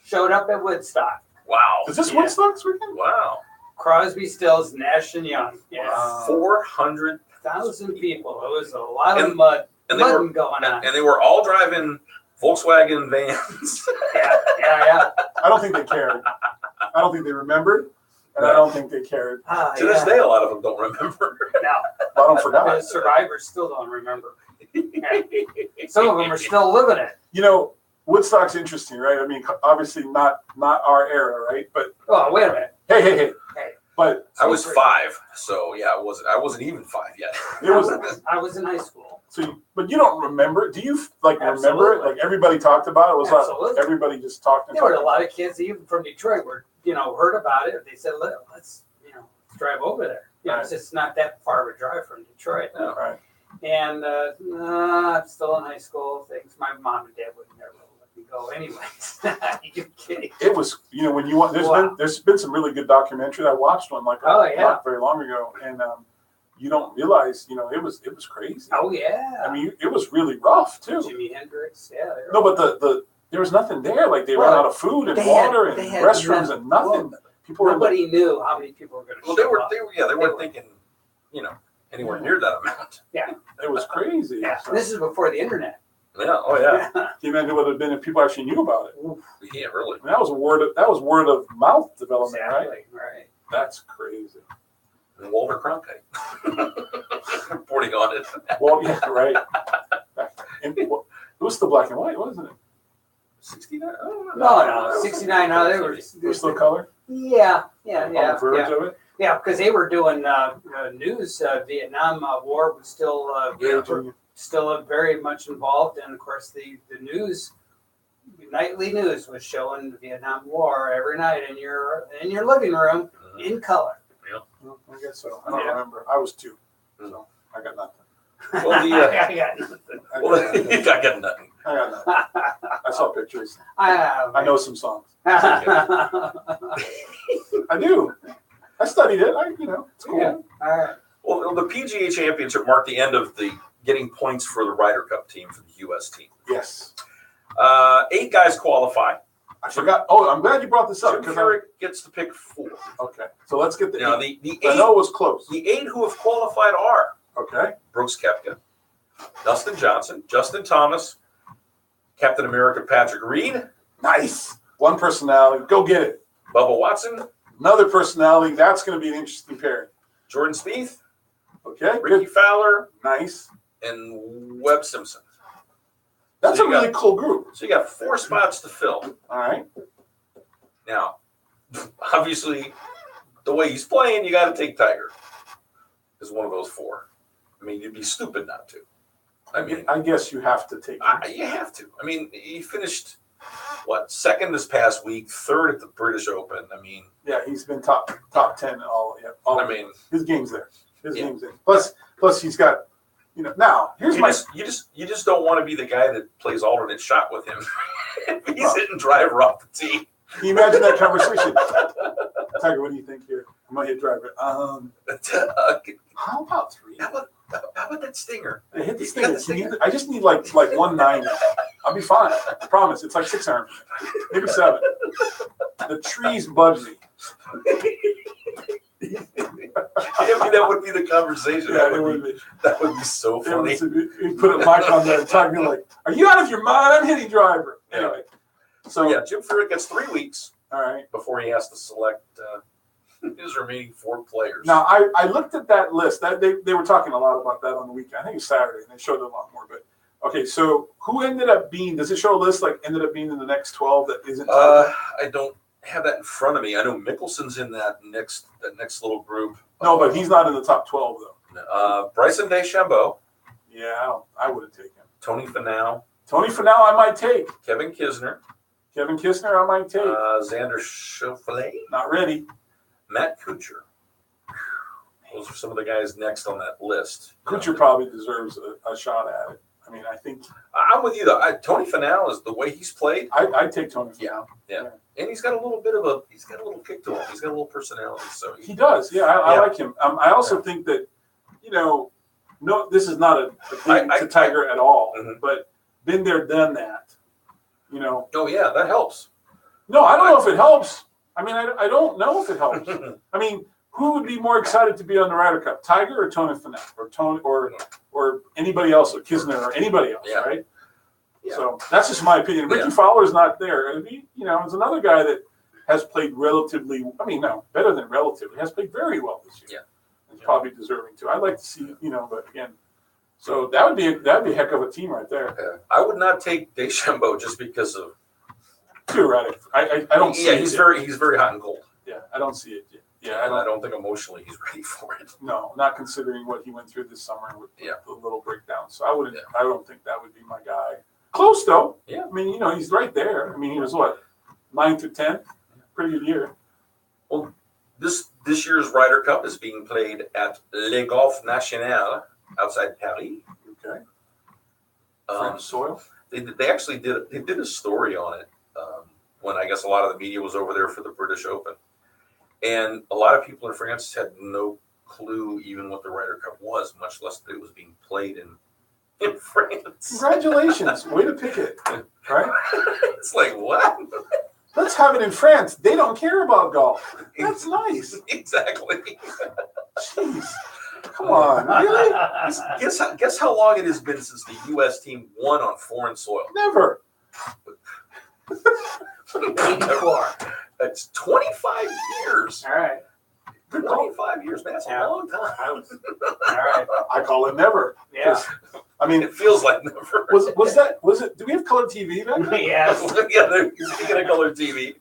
showed up at Woodstock. Wow. Is this Woodstock this weekend? Wow. Crosby, Stills, Nash and Young. Yes. Wow. 400,000 people. It was a lot of mudding going on. And they were all driving Volkswagen vans. Yeah. I don't think they cared. I don't think they remembered. And I don't think they cared. To this day, a lot of them don't remember. No. A lot of them forgot. The survivors still don't remember. Yeah. Some of them are still living it. You know, Woodstock's interesting, right? I mean, obviously not our era, right? But oh, wait a minute. Hey. But I was 5, so yeah, I wasn't even 5 yet. it was. I was in high school. So, but you don't remember? Do you remember Absolutely. it? Like everybody talked about it. It was Absolutely. like everybody just talked. There were a lot of kids, even from Detroit, were heard about it. They said, "Let's drive over there." Right. It's just not that far of a drive from Detroit. No. Right. And I'm still in high school. Things my mom and dad would never let me go, anyways. You're kidding. It was, when you want. There's been some really good documentaries. I watched one not very long ago, and you don't realize, it was crazy. Oh yeah. I mean, it was really rough too. Jimi Hendrix, yeah. No, but there was nothing there. Like they ran out of food and water and restrooms and nothing. Nobody knew how many people were going to show up. They weren't thinking, anywhere near that amount. Yeah. It was crazy. Yeah. So. This is before the internet. Yeah. Oh yeah. Can you imagine what it would have been if people actually knew about it? Yeah. Really. I mean, that was word of mouth development, right? Right. That's crazy. And Walter Cronkite reporting on it. Well, yeah, right. And it was the black and white, wasn't it? 69. I don't know. No, 69. No, they were Still color. Yeah. On the verge of it. Yeah, because they were doing news. Vietnam War was still still very much involved, and of course the news, nightly news, was showing the Vietnam War every night in your living room in color. Well, I guess so. I don't remember. I was 2, so I got nothing. Well, I got nothing. I I got nothing. I saw pictures. I I know some songs. know. I do. I studied it. It's cool. Yeah. All right. Well, the PGA Championship marked the end of the getting points for the Ryder Cup team for the U.S. team. Yes. 8 guys qualify. I forgot. Oh, I'm glad you brought this up. Jim Furyk gets to pick 4. Okay. So let's get the Now, 8. the I 8, know it was close. the 8 who have qualified are Okay. Brooks Koepka, Dustin Johnson, Justin Thomas, Captain America Patrick Reed, Nice. One personality. Go get it. Bubba Watson, Another personality. That's going to be an interesting pairing. Jordan Spieth, Okay. Ricky Good. Fowler, Nice. and Webb Simpson. That's So a you really cool group. So you got 4 spots to fill. All right. Now, obviously, the way he's playing, you got to take Tiger as one of those 4. I mean, you'd be stupid not to. I mean, I guess you have to take him. you have to. I mean, he finished, second this past week, 3rd at the British Open. I mean, Yeah, he's been top 10 all. I mean, his game's there. His Yeah. game's there. Plus he's got. Now here's you just don't want to be the guy that plays alternate shot with him. He's hitting driver off the tee. Can you imagine that conversation? Tiger, what do you think here? I'm gonna hit driver. How about 3? How about that stinger? I hit the You got stinger. I just need like 190. I'll be fine. I promise. It's like 600, maybe 7. The trees bug me. I mean, that would be the conversation. Yeah, it would be. That would be so funny. You put a mic on there and Tiger like, "Are you out of your mind? I'm hitting driver." Anyway, So yeah, Jim Furyk gets 3 weeks all right. before he has to select his remaining 4 players. Now I looked at that list. That they were talking a lot about that on the weekend. I think it's Saturday, and they showed a lot more. But okay, so who ended up being? Does it show a list like ended up being in the next 12 that isn't? I don't have that in front of me. I know Mickelson's in that next little group. No, but he's not in the top 12 though. Bryson DeChambeau, Yeah, I wouldn't take him. Tony Finau, Tony Finau, I might take. Kevin Kisner, Kevin Kisner, I might take. Xander Schauffele, Not ready. Matt Kuchar. Those are some of the guys next on that list. Kuchar probably deserves a shot at it. I mean, I think I'm with you though. Tony Finau is the way he's played. I'd take Tony Finau. Yeah. And he's got a little kick to him. He's got a little personality. So He does. Yeah, I like him. I also think that, no, this is not a thing to Tiger at all. Mhm. But been there, done that. Oh yeah, that helps. No, I don't know if it helps. I mean, I don't know if it helps. I mean, who would be more excited to be on the Ryder Cup, Tiger or Tony Finau, or anybody else, or Kisner, or anybody else, Yeah. right? Yeah. So that's just my opinion. Ricky Yeah. Fowler's not there, and he, is another guy that has played relatively. I mean, no, better than relatively. Has played very well this year. Yeah. And probably deserving to. I'd like to see, but again, so that'd be a heck of a team right there. Yeah. I would not take DeChambeau just because of. Too erratic. I don't see Yeah, it. he's yet. very hot and cold. Yeah, I don't see it yet. Yeah, And I don't think emotionally he's ready for it. No, not considering what he went through this summer with Yeah. the little breakdown. So I wouldn't. Yeah. I don't think that would be my guy. Close though. Yeah. I mean, he's right there. I mean, he was what, 9th or 10th? Pretty good year. Well, this year's Ryder Cup is being played at Le Golf National outside Paris. Okay. French soil. They actually did a story on it when I guess a lot of the media was over there for the British Open, and a lot of people in France had no clue even what the Ryder Cup was, much less that it was being played in France. Congratulations. Way to pick it. Right? It's like, what? Let's have it in France. They don't care about golf. That's nice. Exactly. Jeez. Come on, really? Guess how long it has been since the U.S. team won on foreign soil? Never. 84. It's 25 years. All right. 25 years, man. That's a long time. All right. I call it never. Yeah. I mean, It feels like never. was it? Do we have color TV then? Yes. Yeah, speaking of color TV.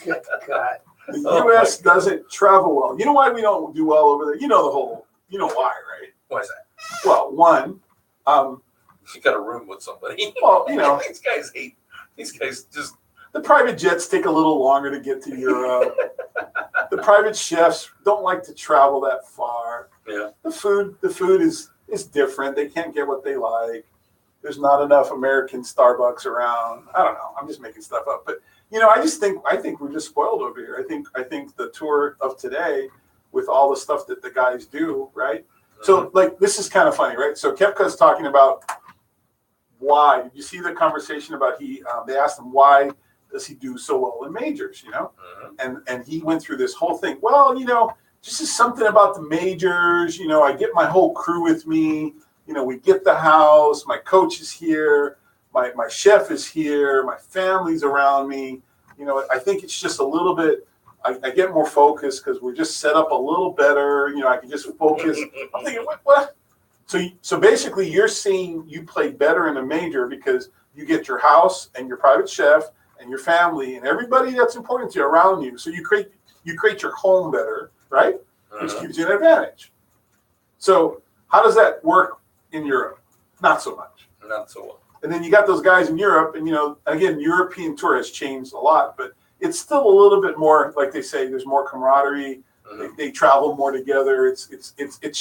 Good God. The Oh, U.S. my God. doesn't travel well. You know why we don't do well over there? You know why, right? Why is that? Well, one, You got a room with somebody. well, These guys hate. These guys just. the private jets take a little longer to get to Europe. The private chefs don't like to travel that far. Yeah. The food is different. They can't get what they like. There's not enough American Starbucks around. I don't know. I'm just making stuff up, but I think we're just spoiled over here. I think the tour of today, with all the stuff that the guys do, right? Mm-hmm. So like this is kind of funny, right? So Koepka's talking about why. Did you see the conversation about they asked him why does he do so well in majors, Mm-hmm. And he went through this whole thing. Well, just is something about the majors. I get my whole crew with me. We get the house. My coach is here. My chef is here. My family's around me. I think it's just a little bit. I get more focused because we're just set up a little better. I can just focus. I'm thinking, what? So basically, you're saying you play better in a major because you get your house and your private chef and your family and everybody that's important to you around you. So you create your home better, right? Which gives you an advantage. So how does that work in Europe? Not so much. Not so well. And then you got those guys in Europe, and again, European tour has changed a lot, but it's still a little bit more, like they say, there's more camaraderie. Mm-hmm. They travel more together. It's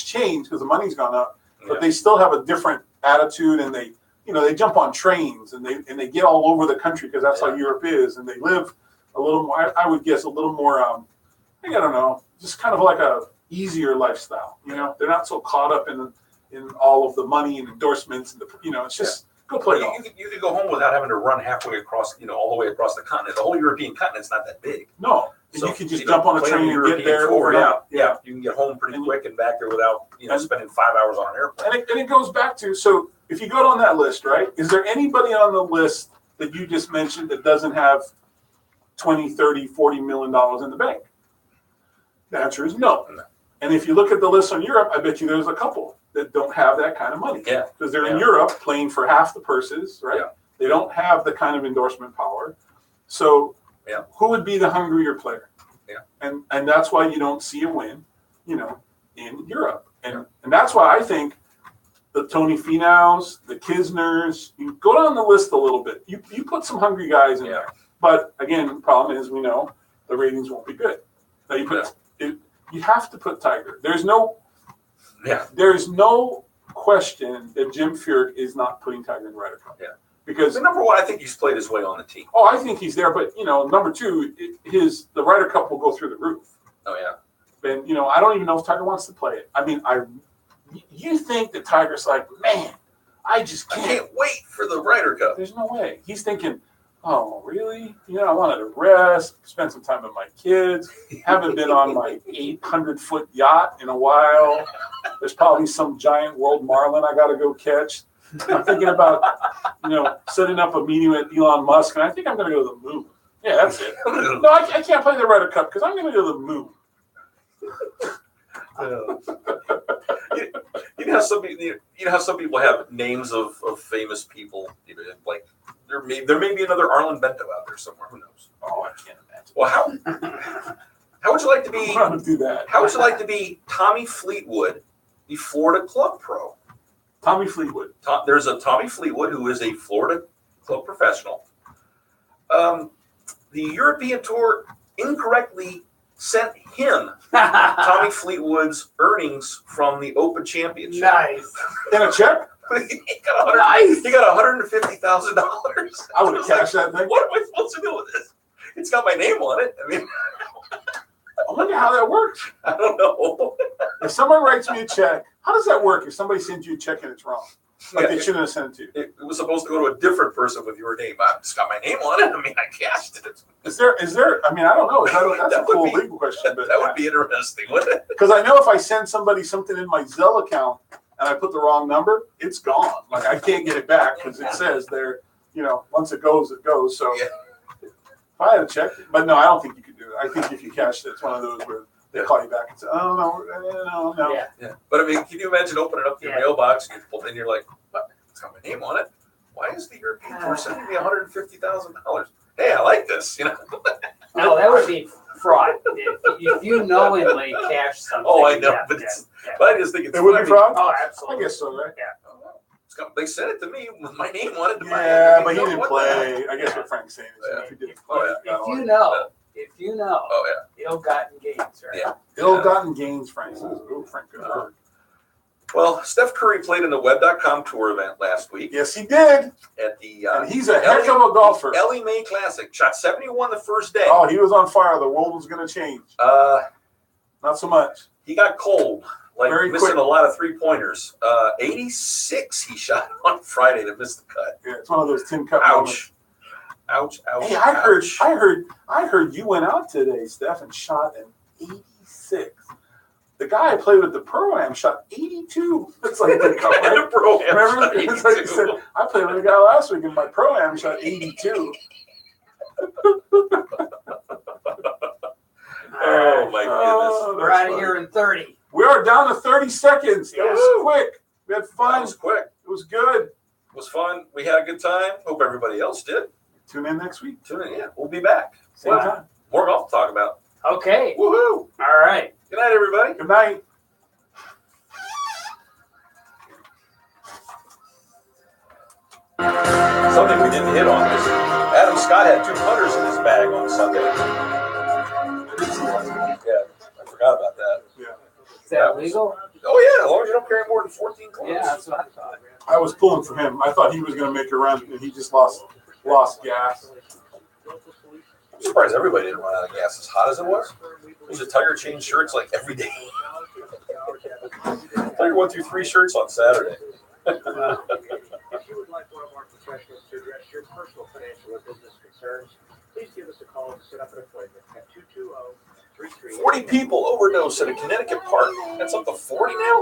changed because the money's gone up, but they still have a different attitude, and they jump on trains and they get all over the country because that's how Europe is, and they live a little more. I would guess a little more. I don't know, just kind of like a easier lifestyle. They're not so caught up in all of the money and endorsements and it's just. Go play golf. You could go home without having to run halfway across, all the way across the continent. The whole European continent's not that big. No, and you can just jump on a train and get there overnight. Yeah, you can get home pretty quick and back there without spending 5 hours on an airplane. And it goes back to, so if you go on that list, right? Is there anybody on the list that you just mentioned that doesn't have 20, 30, 40 million dollars in the bank? The answer is no. And if you look at the list on Europe, I bet you there's a couple that don't have that kind of money. Yeah. Because they're in Europe playing for half the purses, right? Yeah. They don't have the kind of endorsement power. So who would be the hungrier player? Yeah. And that's why you don't see a win, in Europe. And that's why I think the Tony Finaus, the Kisners, you go down the list a little bit. You put some hungry guys in there. But again, the problem is we know the ratings won't be good. Now you have to put Tiger. There's no question that Jim Furyk is not putting Tiger in the Ryder Cup. Yeah. Because number one, I think he's played his way on the team. Oh, I think he's there, but number two, the Ryder Cup will go through the roof. Oh yeah. And I don't even know if Tiger wants to play it. I mean, you think that Tiger's like, man, I can't wait for the Ryder Cup. There's no way. He's thinking, oh, really? I wanted to rest, spend some time with my kids. Haven't been on my 800-foot yacht in a while. There's probably some giant world marlin I got to go catch. I'm thinking about, setting up a meeting with Elon Musk, and I think I'm going to go to the moon. Yeah, that's it. No, I can't play the Ryder Cup because I'm going to go to the moon. How some people have names of famous people, like there may be another Arlen Bento out there somewhere. Who knows? Oh, I can't imagine. Well, how would you like to be? I want to do that. How would you like to be Tommy Fleetwood, the Florida Club Pro? Tommy Fleetwood. There's a Tommy Fleetwood who is a Florida club professional. The European Tour incorrectly sent him Tommy Fleetwood's earnings from the Open Championship. Nice. In a check? He got $150,000. I would have cashed that thing. What am I supposed to do with this? It's got my name on it. I mean, I wonder how that works. I don't know. If someone writes me a check, how does that work if somebody sends you a check and it's wrong? Like they shouldn't have sent it to you. It was supposed to go to a different person with your name. I just got my name on it. I mean, I cashed it. Is there? I mean, I don't know. That's That a would cool be- legal question. But That would be interesting, wouldn't it? because I know if I send somebody something in my Zelle account and I put the wrong number, it's gone. Like I can't get it back because it says there. Once it goes, it goes. So Yeah. if I had to check it, but no, I don't think you could do it. I think if you cashed it, it's one of those where they call you back and say, "Oh no." Yeah. Yeah. But I mean, can you imagine opening up your Yeah. mailbox and you're like, what? It's got my name on it. Why is the European tour sending me $150,000? Hey, I like this. No, that would be fraud. If you knowingly cash something. Oh, I know, yeah, but, yeah, yeah. but I just think it's It would be funny. fraud. Oh, I absolutely. guess so, right? They sent it to me with my name on it. Yeah, but he didn't play. I guess what Frank's saying is if he didn't play, Oh, If you know, Oh ill-gotten gains, right? Yeah. ill-gotten gains, Frank. Oh, Frank, good word. Well, Steph Curry played in the Web.com tour event last week Yes, he did, at the and he's a heck of a golfer. Ellie Mae Classic. Shot 71 the first day. Oh, he was on fire. The world was going to change. Not so much. He got cold, like Very missing quick. a lot of 3-pointers. 86 he shot on Friday to miss the cut. Yeah, it's one of those Tim Cup moments. Ouch. Hey, I heard you went out today, Steph, and shot an 86. The guy I played with the Pro-Am shot 82. It's like the cup, right? The Pro-Am Remember? shot It's like you 82. said, I played with a guy last week, and my Pro-Am shot 82. Oh my goodness. We're out of here in 30. We are down to 30 seconds. That was quick. We had That fun. was quick. It was good. It was fun. We had a good time. Hope everybody else did. Tune in next week. Tune in. Yeah, we'll be back. Same Wow. time. More golf to talk about. Okay. Woohoo! All right. Good night, everybody. Good night. Something we didn't hit on is Adam Scott had 2 putters in his bag on Sunday. Yeah, I forgot about that. Is that legal? Oh yeah, as long as you don't carry more than 14 clubs. Yeah, that's what I thought. I was pulling for him. I thought he was going to make a run, and he just lost gas. I'm surprised everybody didn't run out of gas as hot as it was. There's a Tiger change shirts like every day. Tiger went through 3 shirts on Saturday. If you would like one of our professionals to address your personal financial or business concerns, please give us a call and set up an appointment at 220-33. 40 people overdosed at a Connecticut park. That's up to 40 now?